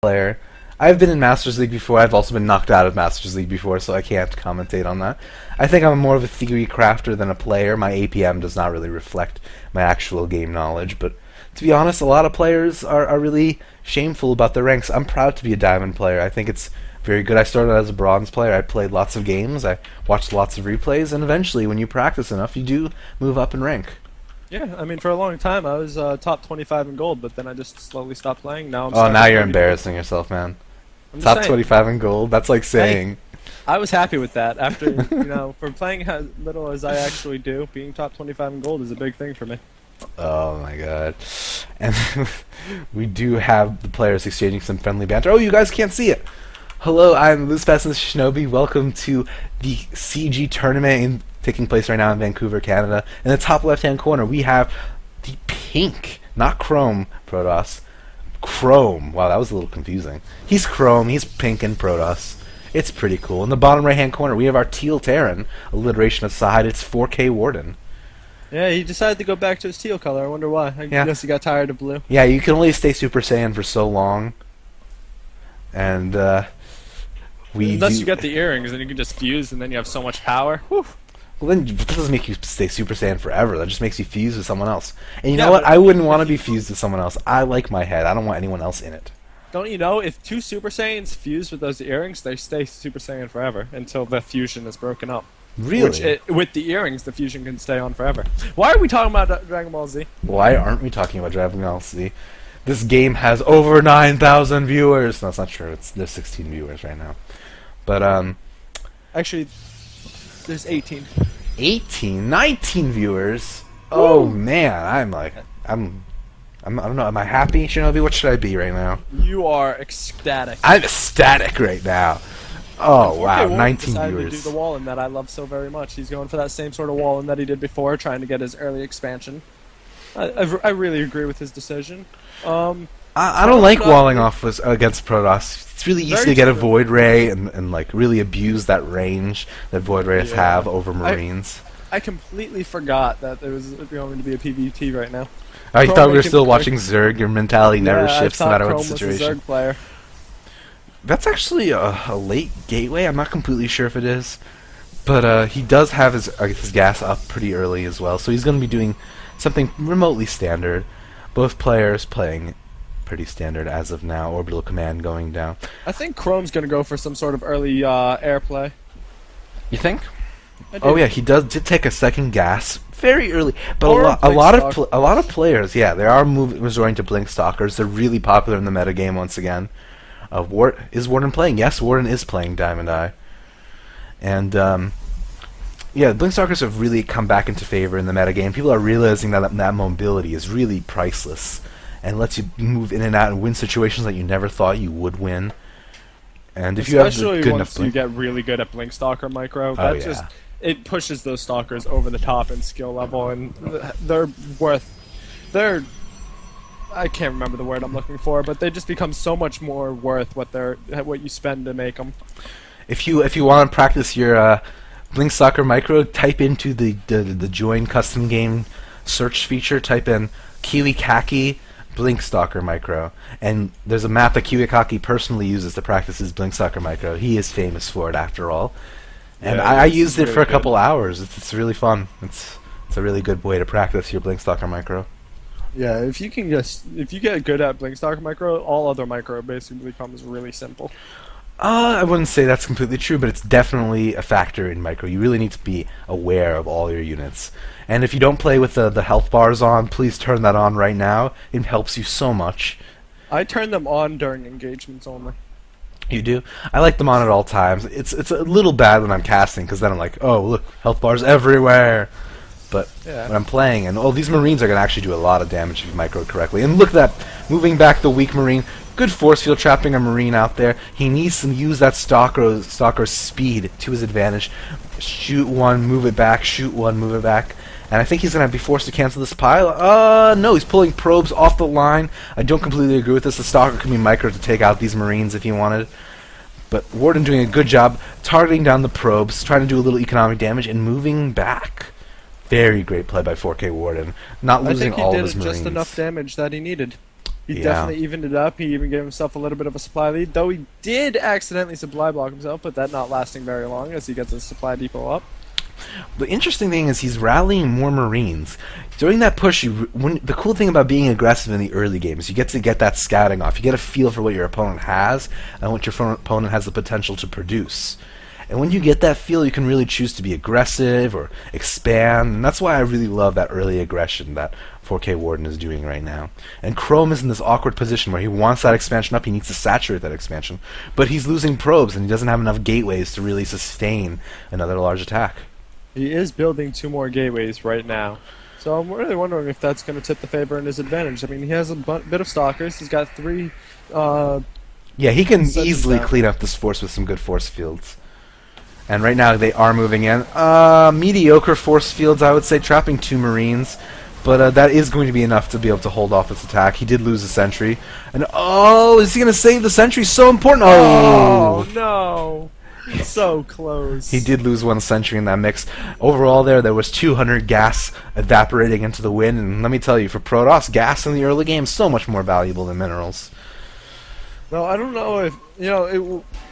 player. I've been in Masters League before. I've also been knocked out of Masters League before, so I can't commentate on that. I think I'm more of a theory crafter than a player. My APM does not really reflect my actual game knowledge, but to be honest, a lot of players are really shameful about their ranks. I'm proud to be a diamond player. I think it's very good. I started as a bronze player. I played lots of games. I watched lots of replays, and eventually, when you practice enough, you do move up in rank. Yeah, I mean, for a long time I was top 25 in gold, but then I just slowly stopped playing. Now I'm. Oh, starting now to you're really- embarrassing yourself, man. I'm just Top saying, 25 in gold? That's like saying... I was happy with that. After for playing as little as I actually do, being top 25 in gold is a big thing for me. Oh my god. And we do have the players exchanging some friendly banter. Oh, you guys can't see it! Hello, I'm Liz Fastness Shinobi. Welcome to the CG tournament taking place right now in Vancouver, Canada. In the top left-hand corner, we have the pink, not chrome, Protoss. Chrome. Wow, that was a little confusing. He's chrome, he's pink, and Protoss. It's pretty cool. In the bottom right-hand corner, we have our teal Terran, alliteration aside, it's 4K Warden. Yeah, he decided to go back to his teal color. I wonder why. I guess he got tired of blue. Yeah, you can only stay Super Saiyan for so long. And, Unless you get the earrings, then you can just fuse, and then you have so much power. Whew. Well, then that doesn't make you stay Super Saiyan forever. That just makes you fuse with someone else. And you Yeah, know what? but I wouldn't want to be fused with someone else. I like my head. I don't want anyone else in it. Don't you know, if two Super Saiyans fuse with those earrings, they stay Super Saiyan forever until the fusion is broken up. Really? With the earrings, the fusion can stay on forever. Why are we talking about Dragon Ball Z? Why aren't we talking about Dragon Ball Z? This game has over 9,000 viewers. No, that's not true. There's 16 viewers right now. But, Actually, there's 18. 18, 19 viewers. Oh man, I don't know. Am I happy, Shinobi? What should I be right now? You are ecstatic. I'm ecstatic right now. Oh wow, 19 decided viewers. to do the wall-in that I love so very much. He's going for that same sort of wall-in that he did before, trying to get his early expansion. I really agree with his decision. I don't like walling off against Protoss. It's really easy to get a Void Ray and like really abuse that range that Void Rays have over Marines. I completely forgot that there was going to be a PvP right now. I thought we were still watching Zerg. Your mentality never shifts no matter what the Chrome situation. was a Zerg player. That's actually a late gateway. I'm not completely sure if it is, but he does have his gas up pretty early as well. So he's going to be doing something remotely standard. Both players playing pretty standard as of now. Orbital command going down. I think Chrome's going to go for some sort of early airplay. You think? I do. Oh yeah, he did take a second gas very early, but Or a lot Blink of players, yeah, they are resorting to Blink Stalkers. They're really popular in the metagame once again. Is Warden playing? Yes, Warden is playing Diamond Eye, and yeah, Blink Stalkers have really come back into favor in the metagame. People are realizing that mobility is really priceless and lets you move in and out and win situations that you never thought you would win. And if Especially you have good once enough blink, you get really good at Blink Stalker micro, Oh, that just it pushes those stalkers over the top in skill level, and they're I can't remember the word I'm looking for, but they just become so much more worth what you spend to make them. if you want to practice your Blink Stalker micro, type into the join custom game search feature. Type in Kiwi Kaki Blink Stalker micro, and there's a map that Kiwi Kaki personally uses to practice his Blink Stalker micro. He is famous for it, after all. And Yeah, I it's used it really for a good. couple hours. It's really fun. It's a really good way to practice your Blink Stalker micro. Yeah, if you get good at Blink Stalker micro, all other micro basically becomes really simple. I wouldn't say that's completely true, but it's definitely a factor in micro. You really need to be aware of all your units. And if you don't play with the health bars on, please turn that on right now. It helps you so much. I turn them on during engagements only. You do? I like them on at all times. It's a little bad when I'm casting, because then I'm like, oh, look, health bars everywhere. But Yeah. when I'm playing, and these Marines are going to actually do a lot of damage if you micro correctly. And look at that, moving back the weak Marine. Good force field trapping a Marine out there. He needs to use that Stalker's speed to his advantage. Shoot one, move it back, shoot one, move it back. And I think he's going to be forced to cancel this pile. No, he's pulling probes off the line. I don't completely agree with this. The Stalker can be micro to take out these Marines if he wanted. But Warden doing a good job targeting down the probes, trying to do a little economic damage, and moving back. Very great play by 4K Warden. Not I losing think he all of did his Marines. just enough damage that he needed. He Yeah. definitely evened it up. He even gave himself a little bit of a supply lead, though he did accidentally supply block himself, but that not lasting very long as he gets his supply depot up. The interesting thing is he's rallying more Marines. During that push, the cool thing about being aggressive in the early games, you get to get that scouting off. You get a feel for what your opponent has and what your opponent has the potential to produce. And when you get that feel, you can really choose to be aggressive or expand. And that's why I really love that early aggression that 4K Warden is doing right now. And Chrome is in this awkward position where he wants that expansion up, he needs to saturate that expansion. But he's losing probes and he doesn't have enough gateways to really sustain another large attack. He is building 2 more gateways right now. So I'm really wondering if that's going to tip the favor in his advantage. I mean, he has a bit of stalkers. He's got 3... Yeah, he can Such easily as that. clean up this force with some good force fields. And right now they are moving in. Mediocre force fields, I would say, trapping 2 Marines. But that is going to be enough to be able to hold off this attack. He did lose a sentry. And oh, is he going to save the sentry? So important. Oh, no! He's so close. He did lose 1 sentry in that mix. Overall there was 200 gas evaporating into the wind. And let me tell you, for Protoss, gas in the early game is so much more valuable than minerals. No, I don't know if,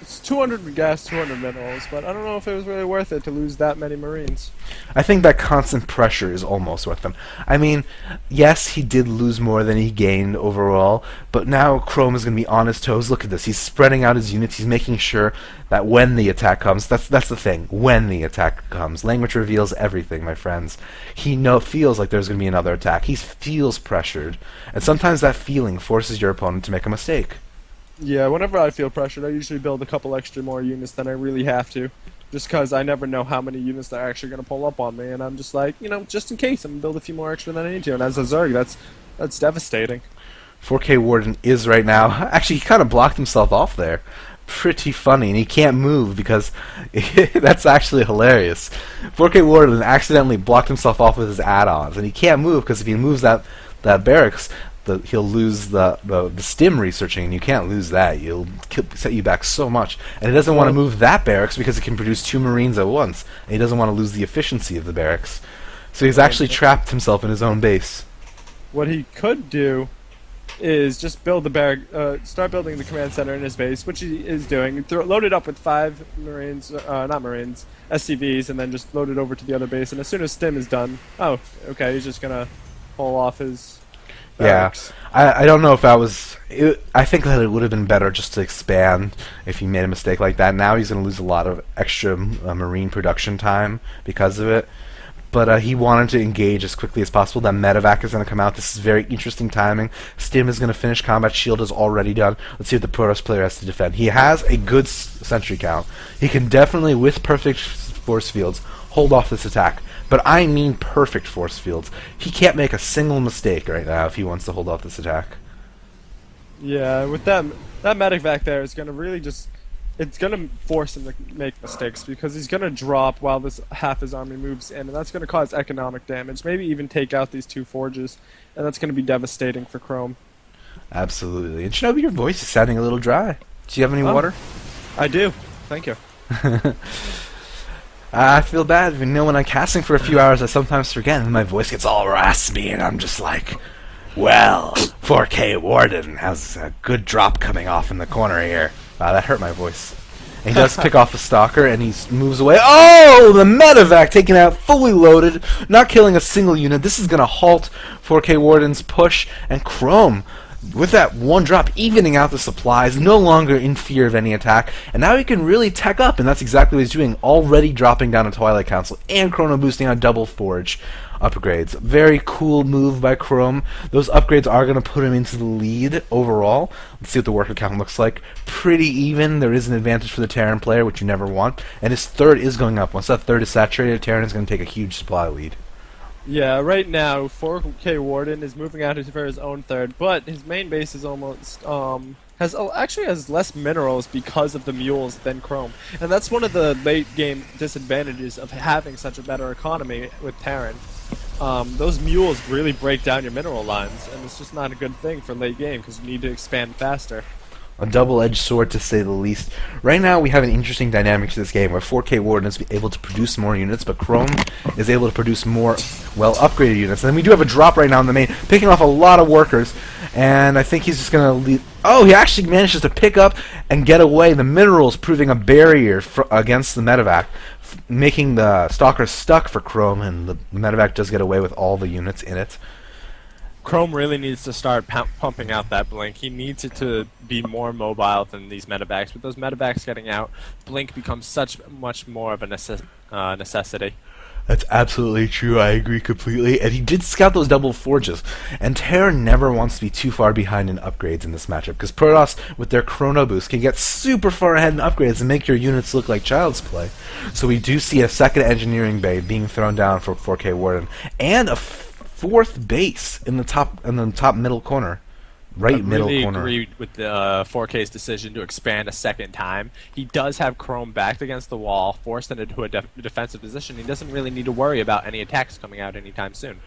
it's 200 gas, 200 minerals, but I don't know if it was really worth it to lose that many Marines. I think that constant pressure is almost worth them. I mean, yes, he did lose more than he gained overall, but now Chrome is going to be on his toes. Look at this. He's spreading out his units. He's making sure that when the attack comes, that's the thing. When the attack comes. Language reveals everything, my friends. He feels like there's going to be another attack. He feels pressured. And sometimes that feeling forces your opponent to make a mistake. Yeah, whenever I feel pressured, I usually build a couple extra more units than I really have to. Just because I never know how many units they're actually going to pull up on me, and I'm just like, just in case, I'm going to build a few more extra than I need to. And as a Zerg, that's devastating. 4K Warden is right now. Actually, he kind of blocked himself off there. Pretty funny, and he can't move because that's actually hilarious. 4K Warden accidentally blocked himself off with his add-ons, and he can't move because if he moves that barracks, he'll lose the stim researching, and you can't lose that. You'll set you back so much. And he doesn't want to move that barracks because it can produce 2 Marines at once, and he doesn't want to lose the efficiency of the barracks. So he's actually trapped himself in his own base. What he could do is just build the start building the command center in his base, which he is doing. Load it up with 5 Marines, not Marines, SCVs, and then just load it over to the other base. And as soon as stim is done, oh, okay, he's just gonna pull off his barracks. Yeah, I don't know if that was... I think that it would have been better just to expand if he made a mistake like that. Now he's going to lose a lot of extra Marine production time because of it. But he wanted to engage as quickly as possible. That medevac is going to come out. This is very interesting timing. Stim is going to finish. Combat Shield is already done. Let's see what the Protoss player has to defend. He has a good sentry count. He can definitely, with perfect force fields, hold off this attack. But I mean perfect force fields. He can't make a single mistake right now if he wants to hold off this attack. Yeah, with that medevac there is going to really just... It's going to force him to make mistakes because he's going to drop while this half his army moves in, and that's going to cause economic damage. Maybe even take out these 2 forges, and that's going to be devastating for Chrome. Absolutely. And Shinobi, your voice is sounding a little dry. Do you have any water? I do. Thank you. I feel bad. When I'm casting for a few hours, I sometimes forget, and my voice gets all raspy, and I'm just like, well, 4K Warden has a good drop coming off in the corner here. Wow, that hurt my voice. And he does pick off the Stalker, and he moves away. Oh, the medevac taken out, fully loaded, not killing a single unit. This is going to halt 4K Warden's push, and Chrome, with that 1 drop, evening out the supplies, no longer in fear of any attack, and now he can really tech up, and that's exactly what he's doing, already dropping down a Twilight Council, and Chrono boosting on double Forge upgrades. Very cool move by Chrome. Those upgrades are going to put him into the lead overall. Let's see what the worker count looks like. Pretty even. There is an advantage for the Terran player, which you never want, and his third is going up. Once that third is saturated, Terran is going to take a huge supply lead. Yeah, right now 4K Warden is moving out for his own third, but his main base is almost actually has less minerals because of the mules than Chrome, and that's one of the late game disadvantages of having such a better economy with Terran. Those mules really break down your mineral lines, and it's just not a good thing for late game because you need to expand faster. A double-edged sword, to say the least. Right now, we have an interesting dynamic to this game, where 4K Warden is able to produce more units, but Chrome is able to produce more, well, upgraded units. And we do have a drop right now in the main, picking off a lot of workers, and I think he's just going to leave... Oh, he actually manages to pick up and get away. The minerals proving a barrier against the medevac, making the Stalker stuck for Chrome, and the medevac does get away with all the units in it. Chrome really needs to start pumping out that blink. He needs it to be more mobile than these medevacs. With those medevacs getting out, blink becomes much more of a necessity. That's absolutely true. I agree completely. And he did scout those double forges. And Terra never wants to be too far behind in upgrades in this matchup, because Protoss, with their Chrono Boost, can get super far ahead in upgrades and make your units look like child's play. So we do see a second engineering bay being thrown down for 4K Warden, and a fourth base in the top middle corner. Middle corner. I really agree with the 4K's decision to expand a second time. He does have Chrome backed against the wall, forced into a defensive position. He doesn't really need to worry about any attacks coming out anytime soon.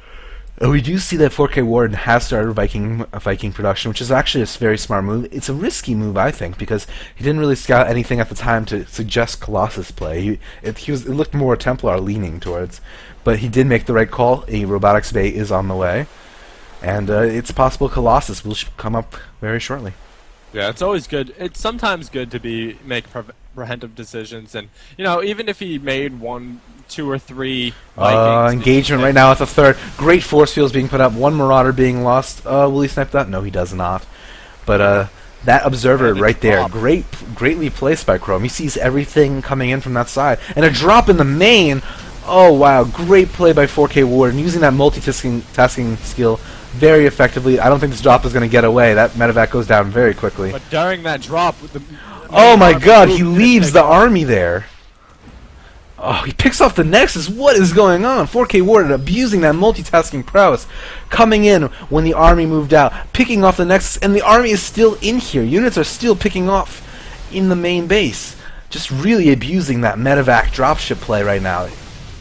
We do see that 4K Warden has started Viking production, which is actually a very smart move. It's a risky move, I think, because he didn't really scout anything at the time to suggest Colossus play. It looked more Templar leaning towards, but he did make the right call. A robotics bay is on the way, and it's possible Colossus will come up very shortly. Yeah, it's always good. It's sometimes good to make preemptive decisions, and even if he made 1, 2, or 3 Vikings, engagement right now at the third. Great force fields being put up. One Marauder being lost. Will he snipe that? No, he does not. But that observer right there, greatly placed by Chrome. He sees everything coming in from that side, and a drop in the main. Oh wow, great play by 4K Warden, using that multitasking skill very effectively. I don't think this drop is going to get away. That medevac goes down very quickly. But during that drop, oh my god, he leaves the army there. Oh, he picks off the Nexus. What is going on? 4K Warden abusing that multitasking prowess, coming in when the army moved out, picking off the Nexus, and the army is still in here. Units are still picking off in the main base. Just really abusing that medevac dropship play right now.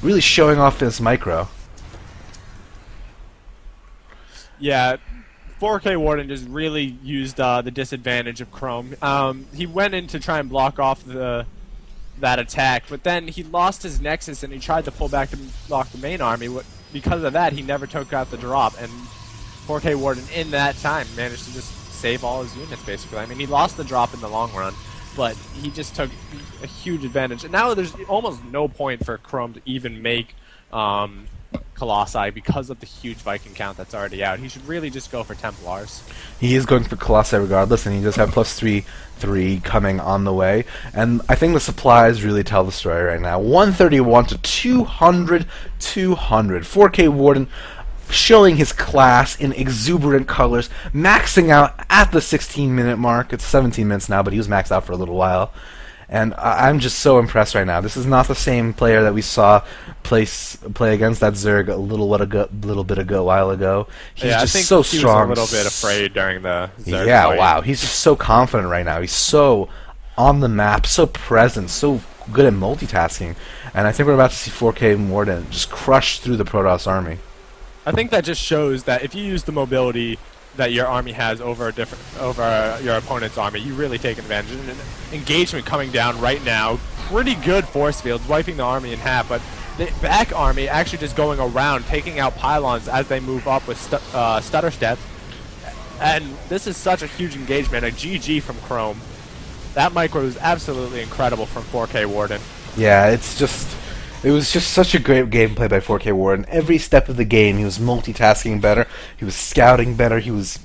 Really showing off his micro. Yeah, 4K Warden just really used the disadvantage of Chrome. He went in to try and block off that attack, but then he lost his Nexus and he tried to pull back to block the main army. Because of that, he never took out the drop, and 4K Warden in that time managed to just save all his units, basically. I mean, he lost the drop in the long run, but he just took a huge advantage. And now there's almost no point for Chrome to even make Colossi because of the huge Viking count that's already out. He should really just go for Templars. He is going for Colossi regardless, and he does have +3/3 coming on the way. And I think the supplies really tell the story right now. 131 to 200, 200. 4K Warden showing his class in exuberant colors, maxing out at the 16-minute mark. It's 17 minutes now, but he was maxed out for a little while. And I'm just so impressed right now. This is not the same player that we saw play against that Zerg a little bit ago, a while ago. He's just I think so he strong. Was a little bit afraid during the Zerg yeah, fight. wow. He's just so confident right now. He's so on the map, so present, so good at multitasking. And I think we're about to see 4K Warden just crush through the Protoss army. I think that just shows that if you use the mobility that your army has over your opponent's army, you really take advantage. And engagement coming down right now, pretty good force fields, wiping the army in half, but the back army actually just going around, taking out pylons as they move up with stutter steps. And this is such a huge engagement, a GG from Chrome. That micro is absolutely incredible from 4K Warden. Yeah, it was just such a great gameplay by 4K Warden. Every step of the game, he was multitasking better, he was scouting better, he was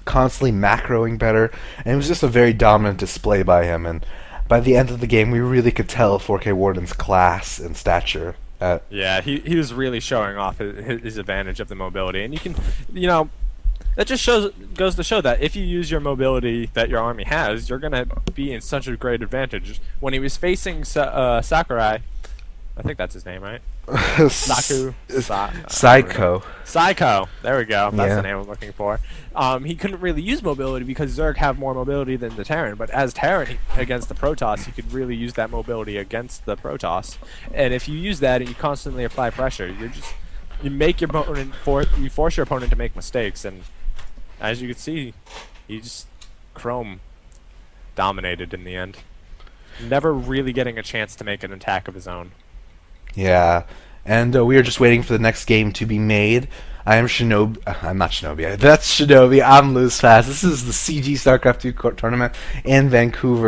constantly macroing better, and it was just a very dominant display by him. And by the end of the game, we really could tell 4K Warden's class and stature. Yeah, he was really showing off his advantage of the mobility, and you can, that just goes to show that if you use your mobility that your army has, you're gonna be in such a great advantage. When he was facing Sakurai, I think that's his name, right? Psycho. There we go. That's the name I'm looking for. He couldn't really use mobility because Zerg have more mobility than the Terran, but as Terran against the Protoss, he could really use that mobility against the Protoss. And if you use that and you constantly apply pressure, you make your opponent you force your opponent to make mistakes. And as you can see, Chrome dominated in the end. Never really getting a chance to make an attack of his own. Yeah, and we are just waiting for the next game to be made. I am Shinobi. I'm not Shinobi. That's Shinobi. I'm Lose Fast. This is the CG StarCraft 2 tournament in Vancouver.